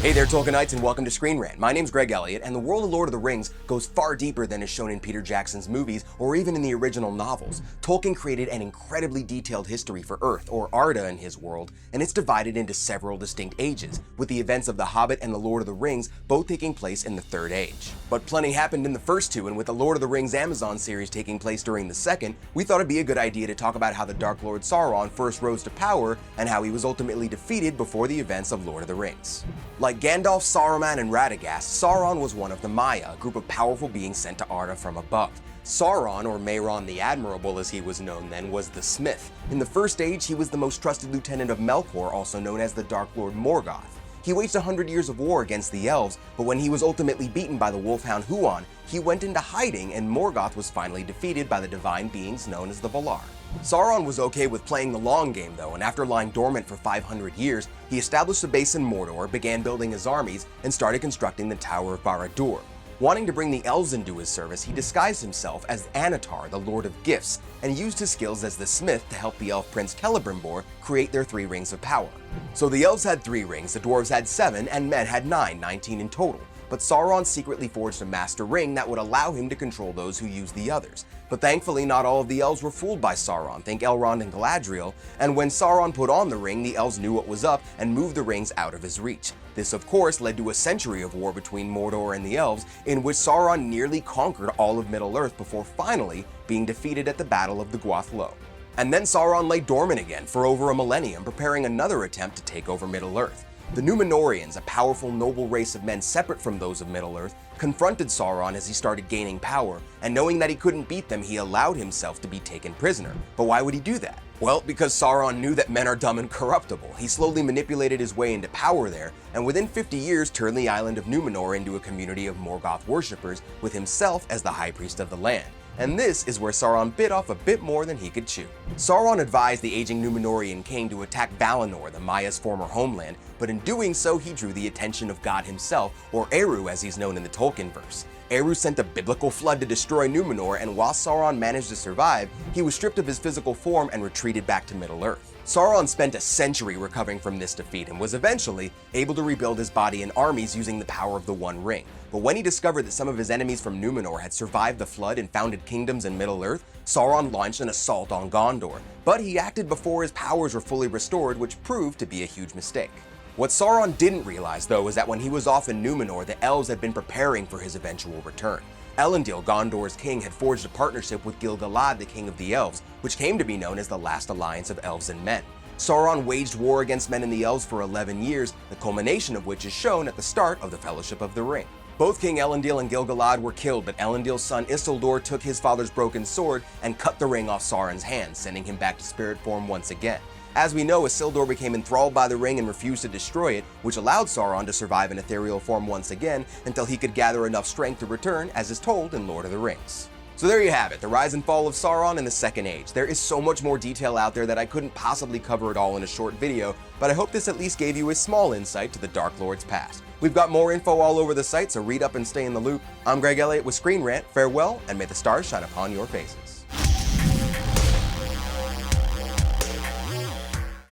Hey there, Tolkienites, and welcome to Screen Rant. My name's Greg Elliott, and the world of Lord of the Rings goes far deeper than is shown in Peter Jackson's movies or even in the original novels. Tolkien created an incredibly detailed history for Earth, or Arda in his world, and it's divided into several distinct ages, with the events of The Hobbit and The Lord of the Rings both taking place in the Third Age. But plenty happened in the first two, and with the Lord of the Rings Amazon series taking place during the second, we thought it'd be a good idea to talk about how the Dark Lord Sauron first rose to power and how he was ultimately defeated before the events of Lord of the Rings. Like Gandalf, Saruman, and Radagast, Sauron was one of the Maya, a group of powerful beings sent to Arda from above. Sauron, or Mehron the Admirable as he was known then, was the Smith. In the First Age, he was the most trusted lieutenant of Melkor, also known as the Dark Lord Morgoth. He waged 100 years of war against the elves, but when he was ultimately beaten by the wolfhound Huan, he went into hiding and Morgoth was finally defeated by the divine beings known as the Valar. Sauron was okay with playing the long game though, and after lying dormant for 500 years, he established a base in Mordor, began building his armies, and started constructing the Tower of Barad-dur. Wanting to bring the elves into his service, he disguised himself as Anatar, the Lord of Gifts, and used his skills as the Smith to help the elf prince Celebrimbor create their 3 rings of power. So the elves had 3 rings, the dwarves had 7, and men had 9, 19 in total. But Sauron secretly forged a master ring that would allow him to control those who used the others. But thankfully, not all of the elves were fooled by Sauron, think Elrond and Galadriel, and when Sauron put on the ring, the elves knew what was up and moved the rings out of his reach. This, of course, led to a century of war between Mordor and the elves, in which Sauron nearly conquered all of Middle-earth before finally being defeated at the Battle of the Gwath-Lo. And then Sauron lay dormant again for over a millennium, preparing another attempt to take over Middle-earth. The Númenóreans, a powerful, noble race of men separate from those of Middle-earth, confronted Sauron as he started gaining power, and knowing that he couldn't beat them, he allowed himself to be taken prisoner. But why would he do that? Well, because Sauron knew that men are dumb and corruptible. He slowly manipulated his way into power there, and within 50 years turned the island of Númenor into a community of Morgoth worshippers, with himself as the high priest of the land. And this is where Sauron bit off a bit more than he could chew. Sauron advised the aging Númenórean king to attack Valinor, the Maya's former homeland, but in doing so he drew the attention of God himself, or Eru as he's known in the Tolkienverse. Eru sent a biblical flood to destroy Númenor, and while Sauron managed to survive, he was stripped of his physical form and retreated back to Middle-earth. Sauron spent a century recovering from this defeat and was eventually able to rebuild his body and armies using the power of the One Ring. But when he discovered that some of his enemies from Númenor had survived the flood and founded kingdoms in Middle-earth, Sauron launched an assault on Gondor. But he acted before his powers were fully restored, which proved to be a huge mistake. What Sauron didn't realize, though, is that when he was off in Númenor, the elves had been preparing for his eventual return. Elendil, Gondor's king, had forged a partnership with Gil-galad, the king of the elves, which came to be known as the last alliance of elves and men. Sauron waged war against men and the elves for 11 years, the culmination of which is shown at the start of the Fellowship of the Ring. Both King Elendil and Gil-galad were killed, but Elendil's son Isildur took his father's broken sword and cut the ring off Sauron's hand, sending him back to spirit form once again. As we know, Isildur became enthralled by the ring and refused to destroy it, which allowed Sauron to survive in ethereal form once again until he could gather enough strength to return, as is told in Lord of the Rings. So there you have it, the rise and fall of Sauron in the Second Age. There is so much more detail out there that I couldn't possibly cover it all in a short video, but I hope this at least gave you a small insight to the Dark Lord's past. We've got more info all over the site, so read up and stay in the loop. I'm Greg Elliott with Screen Rant. Farewell, and may the stars shine upon your faces.